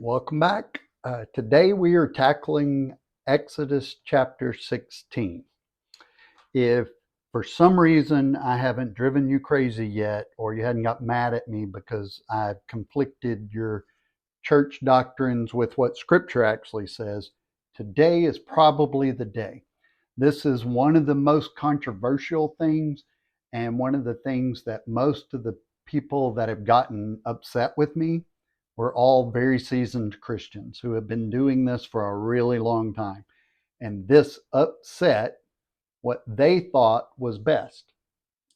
Welcome back. Today we are tackling Exodus chapter 16. If for some reason I haven't driven you crazy yet, or you hadn't got mad at me because I've conflicted your church doctrines with what Scripture actually says, today is probably the day. This is one of the most controversial things, and one of the things that most of the people that have gotten upset with me were all very seasoned Christians who have been doing this for a really long time. And this upset what they thought was best.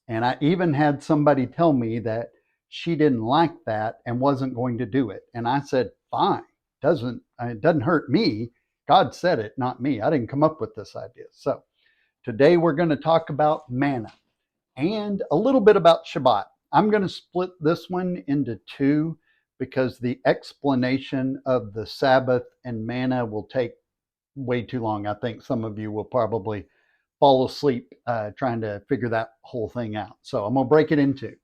And I even had somebody tell me that she didn't like that and wasn't going to do it. And I said, fine, it doesn't hurt me. God said it, not me. I didn't come up with this idea. So today we're going to talk about manna and a little bit about Shabbat. I'm going to split this one into two because the explanation of the Sabbath and manna will take way too long. I think some of you will probably fall asleep trying to figure that whole thing out. So I'm going to break it in two.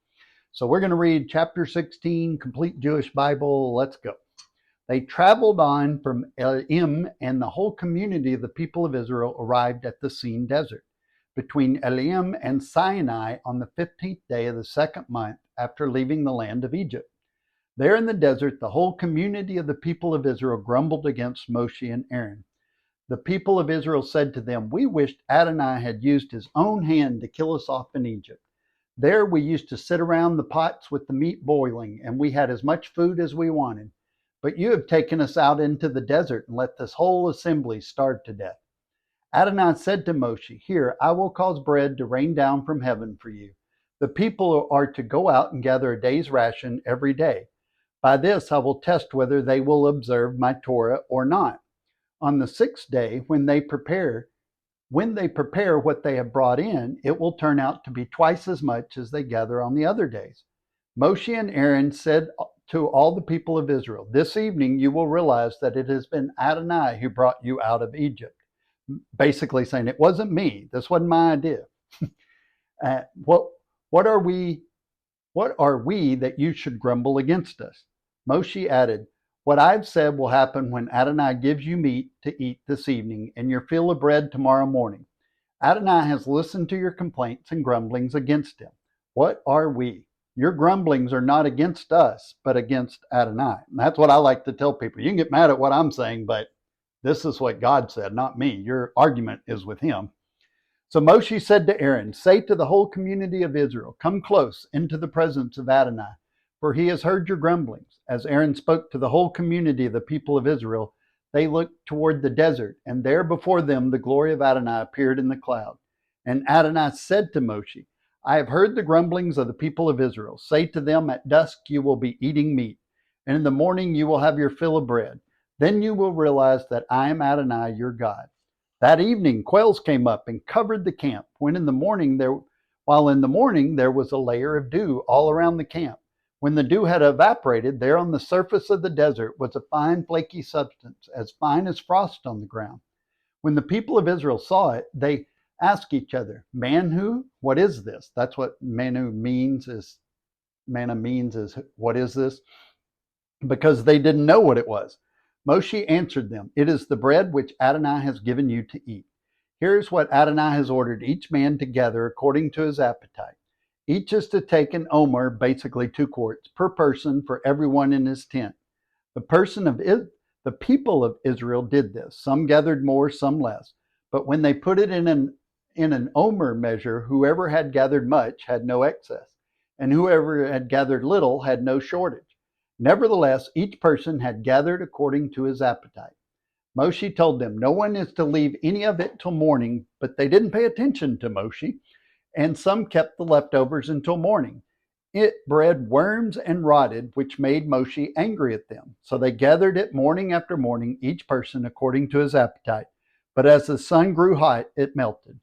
So we're going to read chapter 16, Complete Jewish Bible. Let's go. They traveled on from Elim, and the whole community of the people of Israel arrived at the Sin desert between Elim and Sinai on the 15th day of the second month after leaving the land of Egypt. There in the desert, the whole community of the people of Israel grumbled against Moshe and Aaron. The people of Israel said to them, "We wished Adonai had used his own hand to kill us off in Egypt. There we used to sit around the pots with the meat boiling, and we had as much food as we wanted. But you have taken us out into the desert and let this whole assembly starve to death." Adonai said to Moshe, "Here, I will cause bread to rain down from heaven for you. The people are to go out and gather a day's ration every day. By this I will test whether they will observe my Torah or not. On the sixth day, when they prepare what they have brought in, it will turn out to be twice as much as they gather on the other days." Moshe and Aaron said to all the people of Israel, "This evening you will realize that it has been Adonai who brought you out of Egypt." Basically saying, it wasn't me. This wasn't my idea. uh, what, what are we that you should grumble against us? Moshe added, "What I've said will happen when Adonai gives you meat to eat this evening and your fill of bread tomorrow morning. Adonai has listened to your complaints and grumblings against him. What are we? Your grumblings are not against us, but against Adonai." And that's what I like to tell people. You can get mad at what I'm saying, but this is what God said, not me. Your argument is with him. So Moshe said to Aaron, "Say to the whole community of Israel, come close into the presence of Adonai, for he has heard your grumblings." As Aaron spoke to the whole community of the people of Israel, they looked toward the desert, and there before them the glory of Adonai appeared in the cloud. And Adonai said to Moshe, "I have heard the grumblings of the people of Israel. Say to them, at dusk you will be eating meat, and in the morning you will have your fill of bread. Then you will realize that I am Adonai your God." That evening quails came up and covered the camp, while in the morning there was a layer of dew all around the camp. When the dew had evaporated, there on the surface of the desert was a fine flaky substance, as fine as frost on the ground. When the people of Israel saw it, they asked each other, "Manhu, what is this?" That's what manna means is, what is this? Because they didn't know what it was. Moshe answered them, "It is the bread which Adonai has given you to eat. Here is what Adonai has ordered each man to gather according to his appetite. Each is to take an omer, basically 2 quarts, per person for everyone in his tent." The people of Israel did this. Some gathered more, some less. But when they put it in an omer measure, whoever had gathered much had no excess, and whoever had gathered little had no shortage. Nevertheless, each person had gathered according to his appetite. Moshe told them, "No one is to leave any of it till morning," but they didn't pay attention to Moshe, and some kept the leftovers until morning. It bred worms and rotted, which made Moshe angry at them. So they gathered it morning after morning, each person according to his appetite. But as the sun grew hot, it melted.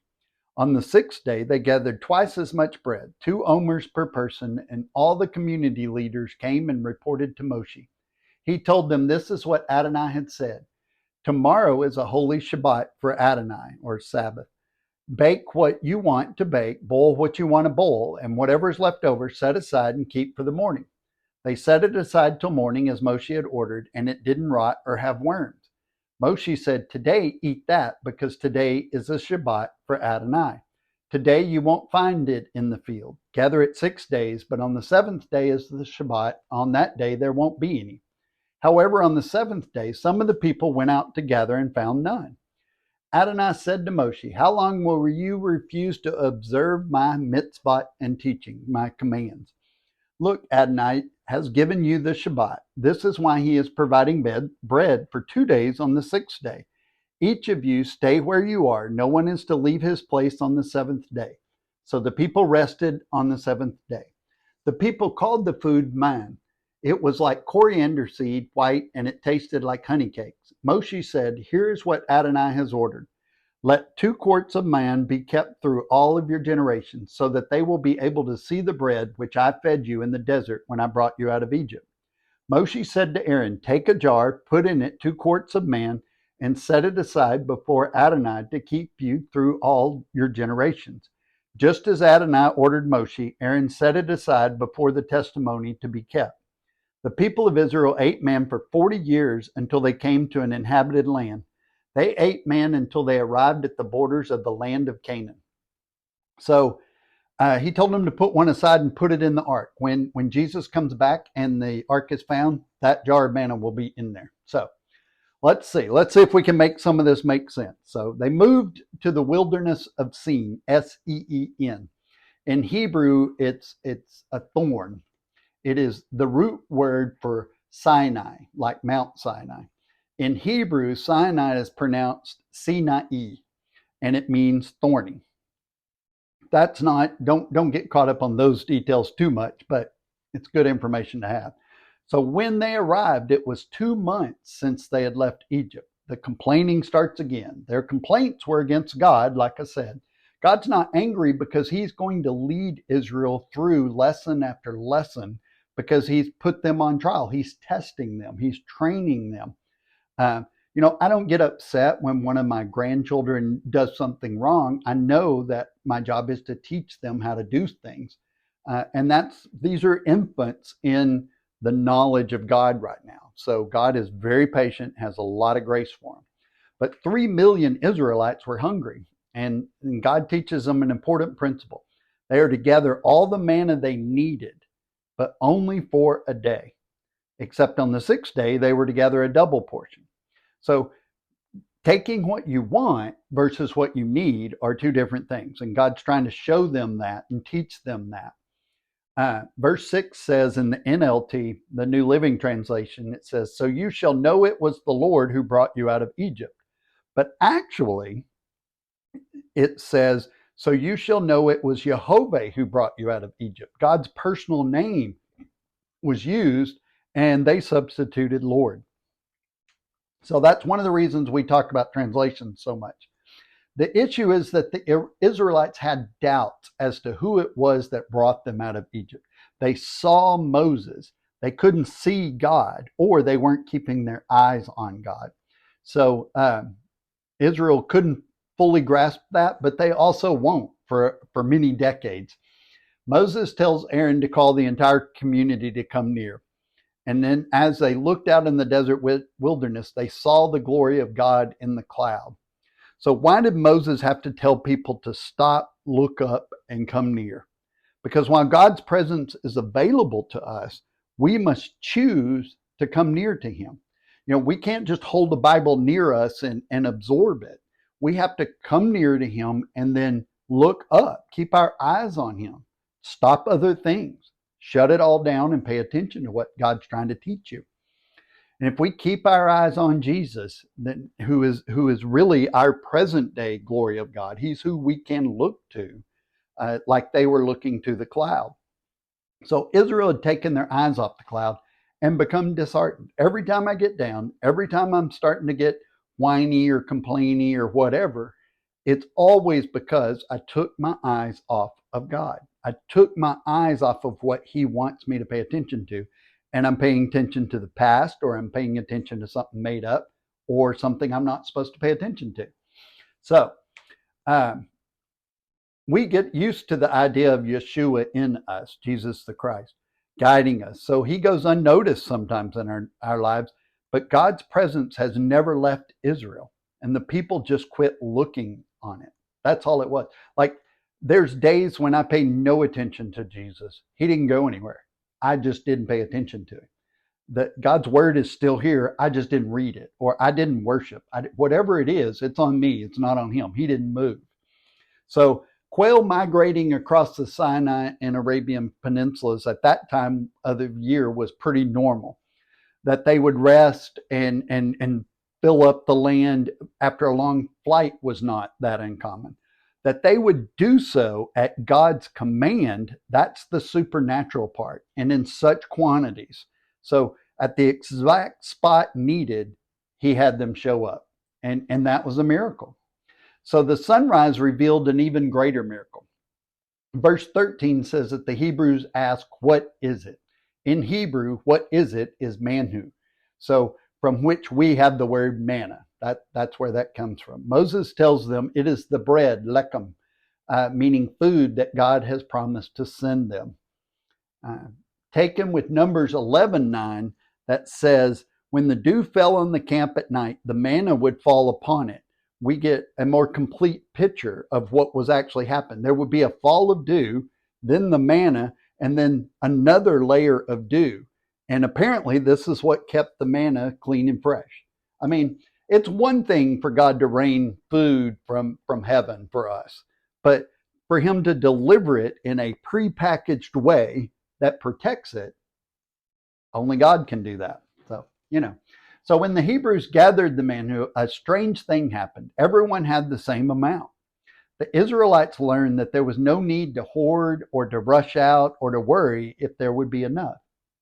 On the sixth day, they gathered twice as much bread, 2 omers per person, and all the community leaders came and reported to Moshe. He told them, "This is what Adonai had said. Tomorrow is a holy Shabbat for Adonai, or Sabbath. Bake what you want to bake, boil what you want to boil, and whatever is left over, set aside and keep for the morning." They set it aside till morning as Moshe had ordered, and it didn't rot or have worms. Moshe said, "Today eat that, because today is a Shabbat for Adonai. Today you won't find it in the field. Gather it 6 days, but on the seventh day is the Shabbat. On that day there won't be any." However, on the seventh day, some of the people went out to gather and found none. Adonai said to Moshe, "How long will you refuse to observe my mitzvot and teaching, my commands? Look, Adonai has given you the Shabbat. This is why he is providing bread for 2 days on the sixth day. Each of you stay where you are. No one is to leave his place on the seventh day." So the people rested on the seventh day. The people called the food man. It was like coriander seed, white, and it tasted like honey cakes. Moshe said, "Here's what Adonai has ordered. Let 2 quarts of man be kept through all of your generations, so that they will be able to see the bread which I fed you in the desert when I brought you out of Egypt." Moshe said to Aaron, "Take a jar, put in it 2 quarts of man, and set it aside before Adonai to keep you through all your generations." Just as Adonai ordered Moshe, Aaron set it aside before the testimony to be kept. The people of Israel ate man for 40 years until they came to an inhabited land. They ate man until they arrived at the borders of the land of Canaan. So he told them to put one aside and put it in the ark. When Jesus comes back and the ark is found, that jar of manna will be in there. So let's see if we can make some of this make sense. So they moved to the wilderness of Sin, Seen. In Hebrew, it's a thorn. It is the root word for Sinai, like Mount Sinai. In Hebrew, Sinai is pronounced Sinai, and it means thorny. That's not, don't get caught up on those details too much, but it's good information to have. So when they arrived, it was 2 months since they had left Egypt. The complaining starts again. Their complaints were against God, like I said. God's not angry because he's going to lead Israel through lesson after lesson, because he's put them on trial. He's testing them. He's training them. I don't get upset when one of my grandchildren does something wrong. I know that my job is to teach them how to do things. And these are infants in the knowledge of God right now. So God is very patient, has a lot of grace for them. But 3 million Israelites were hungry, and God teaches them an important principle. They are to gather all the manna they needed, but only for a day. Except on the 6th day, they were to gather a double portion. So taking what you want versus what you need are 2 different things. And God's trying to show them that and teach them that. Verse 6 says in the NLT, the New Living Translation, it says, "So you shall know it was the Lord who brought you out of Egypt." But actually, it says, "So you shall know it was Jehovah who brought you out of Egypt." God's personal name was used, and they substituted Lord. So that's one of the reasons we talk about translation so much. The issue is that the Israelites had doubts as to who it was that brought them out of Egypt. They saw Moses. They couldn't see God, or they weren't keeping their eyes on God. So Israel couldn't fully grasp that, but they also won't for many decades. Moses tells Aaron to call the entire community to come near. And then as they looked out in the desert wilderness, they saw the glory of God in the cloud. So why did Moses have to tell people to stop, look up, and come near? Because while God's presence is available to us, we must choose to come near to him. We can't just hold the Bible near us and absorb it. We have to come near to him and then look up, keep our eyes on him, stop other things, shut it all down, and pay attention to what God's trying to teach you. And if we keep our eyes on Jesus, then who is really our present day glory of God, he's who we can look to, like they were looking to the cloud. So Israel had taken their eyes off the cloud and become disheartened. Every time I get down, every time I'm starting to get whiny or complainy or whatever, it's always because I took my eyes off of God. I took my eyes off of what he wants me to pay attention to. And I'm paying attention to the past, or I'm paying attention to something made up, or something I'm not supposed to pay attention to. So we get used to the idea of Yeshua in us, Jesus the Christ. guiding us. So he goes unnoticed sometimes in our lives, but God's presence has never left Israel. And the people just quit looking on it. That's all it was. Like, there's days when I pay no attention to Jesus. He didn't go anywhere. I just didn't pay attention to him. That God's word is still here. I just didn't read it, or I didn't worship. Whatever it is, it's on me. It's not on him. He didn't move. So quail migrating across the Sinai and Arabian peninsulas at that time of the year was pretty normal. That they would rest and fill up the land after a long flight was not that uncommon. That they would do so at God's command, that's the supernatural part, and in such quantities. So at the exact spot needed, he had them show up. And that was a miracle. So the sunrise revealed an even greater miracle. Verse 13 says that the Hebrews ask, what is it? In Hebrew, what is it is manhu. So from which we have the word manna. That's where that comes from. Moses tells them it is the bread, lechem, meaning food that God has promised to send them. Taken with Numbers 11:9, that says, when the dew fell on the camp at night, the manna would fall upon it. We get a more complete picture of what was actually happening. There would be a fall of dew, then the manna, and then another layer of dew. And apparently this is what kept the manna clean and fresh. I mean, it's one thing for God to rain food from heaven for us, but for him to deliver it in a prepackaged way that protects it, only God can do that. So when the Hebrews gathered the manna, a strange thing happened. Everyone had the same amount. The Israelites learned that there was no need to hoard or to rush out or to worry if there would be enough.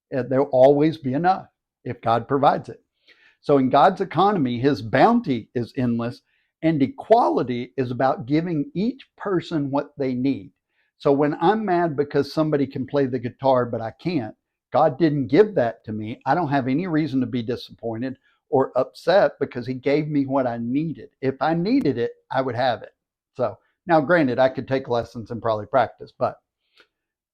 There'll always be enough if God provides it. So in God's economy, his bounty is endless, and equality is about giving each person what they need. So when I'm mad because somebody can play the guitar but I can't, God didn't give that to me. I don't have any reason to be disappointed or upset because he gave me what I needed. If I needed it, I would have it. So now, granted, I could take lessons and probably practice, but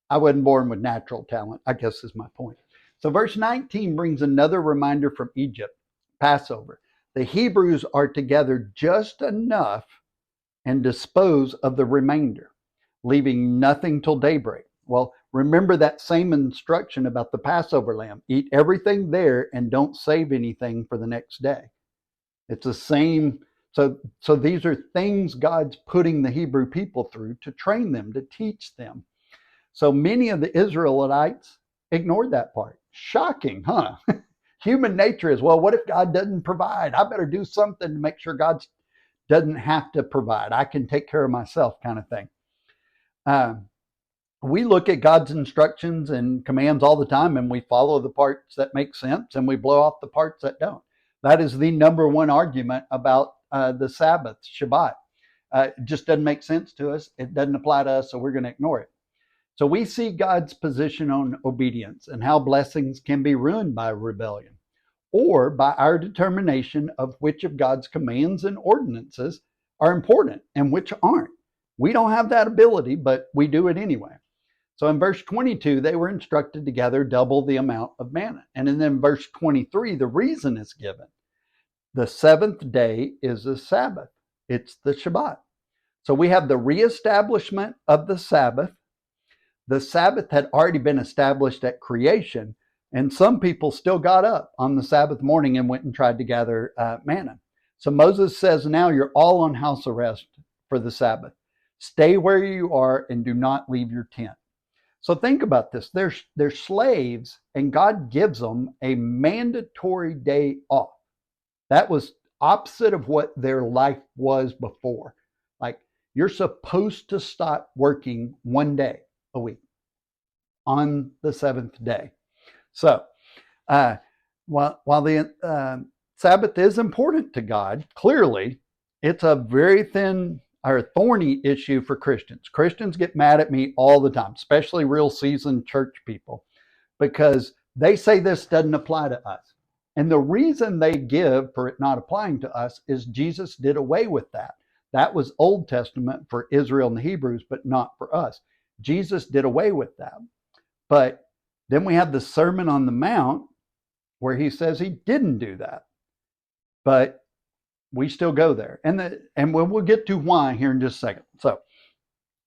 I wasn't born with natural talent, I guess is my point. So verse 19 brings another reminder from Egypt, Passover. The Hebrews are to gather just enough and dispose of the remainder, leaving nothing till daybreak. Well, remember that same instruction about the Passover lamb. Eat everything there and don't save anything for the next day. It's the same. So these are things God's putting the Hebrew people through to train them, to teach them. So many of the Israelites ignored that part. Shocking, huh? Human nature is, well, what if God doesn't provide? I better do something to make sure God doesn't have to provide. I can take care of myself, kind of thing. We look at God's instructions and commands all the time, and we follow the parts that make sense and we blow off the parts that don't. That is the number one argument about the Sabbath, Shabbat. It just doesn't make sense to us. It doesn't apply to us, so we're going to ignore it. So we see God's position on obedience and how blessings can be ruined by rebellion or by our determination of which of God's commands and ordinances are important and which aren't. We don't have that ability, but we do it anyway. So in verse 22, they were instructed to gather double the amount of manna. And then in verse 23, the reason is given. The seventh day is the Sabbath. It's the Shabbat. So we have the reestablishment of the Sabbath. The Sabbath had already been established at creation, and some people still got up on the Sabbath morning and went and tried to gather manna. So Moses says, now you're all on house arrest for the Sabbath. Stay where you are and do not leave your tent. So think about this. They're slaves, and God gives them a mandatory day off. That was opposite of what their life was before. Like, you're supposed to stop working one day a week on the seventh day. So while the Sabbath is important to God, clearly it's a very thin or thorny issue for Christians. Christians get mad at me all the time, especially real seasoned church people, because they say this doesn't apply to us. And the reason they give for it not applying to us is Jesus did away with that. That was Old Testament for Israel and the Hebrews, but not for us. Jesus did away with that. But Then we have the Sermon on the Mount where he says he didn't do that. But we still go there. And we'll get to why here in just a second. So,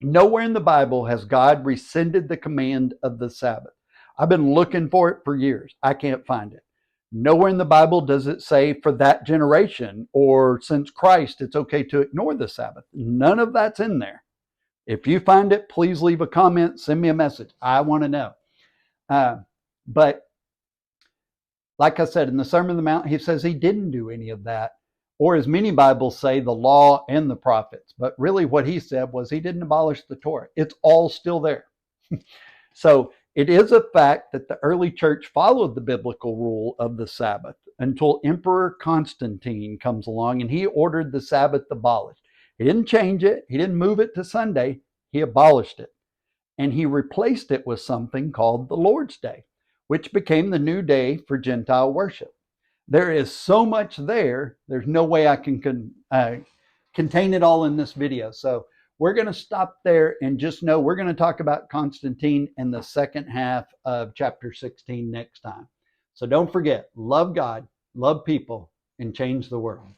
nowhere in the Bible has God rescinded the command of the Sabbath. I've been looking for it for years. I can't find it. Nowhere in the Bible does it say for that generation or since Christ it's okay to ignore the Sabbath. None of that's in there. If you find it, please leave a comment, send me a message. I want to know. But like I said, in the Sermon on the Mount, he says he didn't do any of that. Or as many Bibles say, the law and the prophets. But really what he said was he didn't abolish the Torah. It's all still there. So it is a fact that the early church followed the biblical rule of the Sabbath until Emperor Constantine comes along and he ordered the Sabbath abolished. He didn't change it. He didn't move it to Sunday. He abolished it. And he replaced it with something called the Lord's Day, which became the new day for Gentile worship. There is so much there, there's no way I can contain it all in this video. So we're going to stop there and just know we're going to talk about Constantine in the second half of chapter 16 next time. So don't forget, love God, love people, and change the world.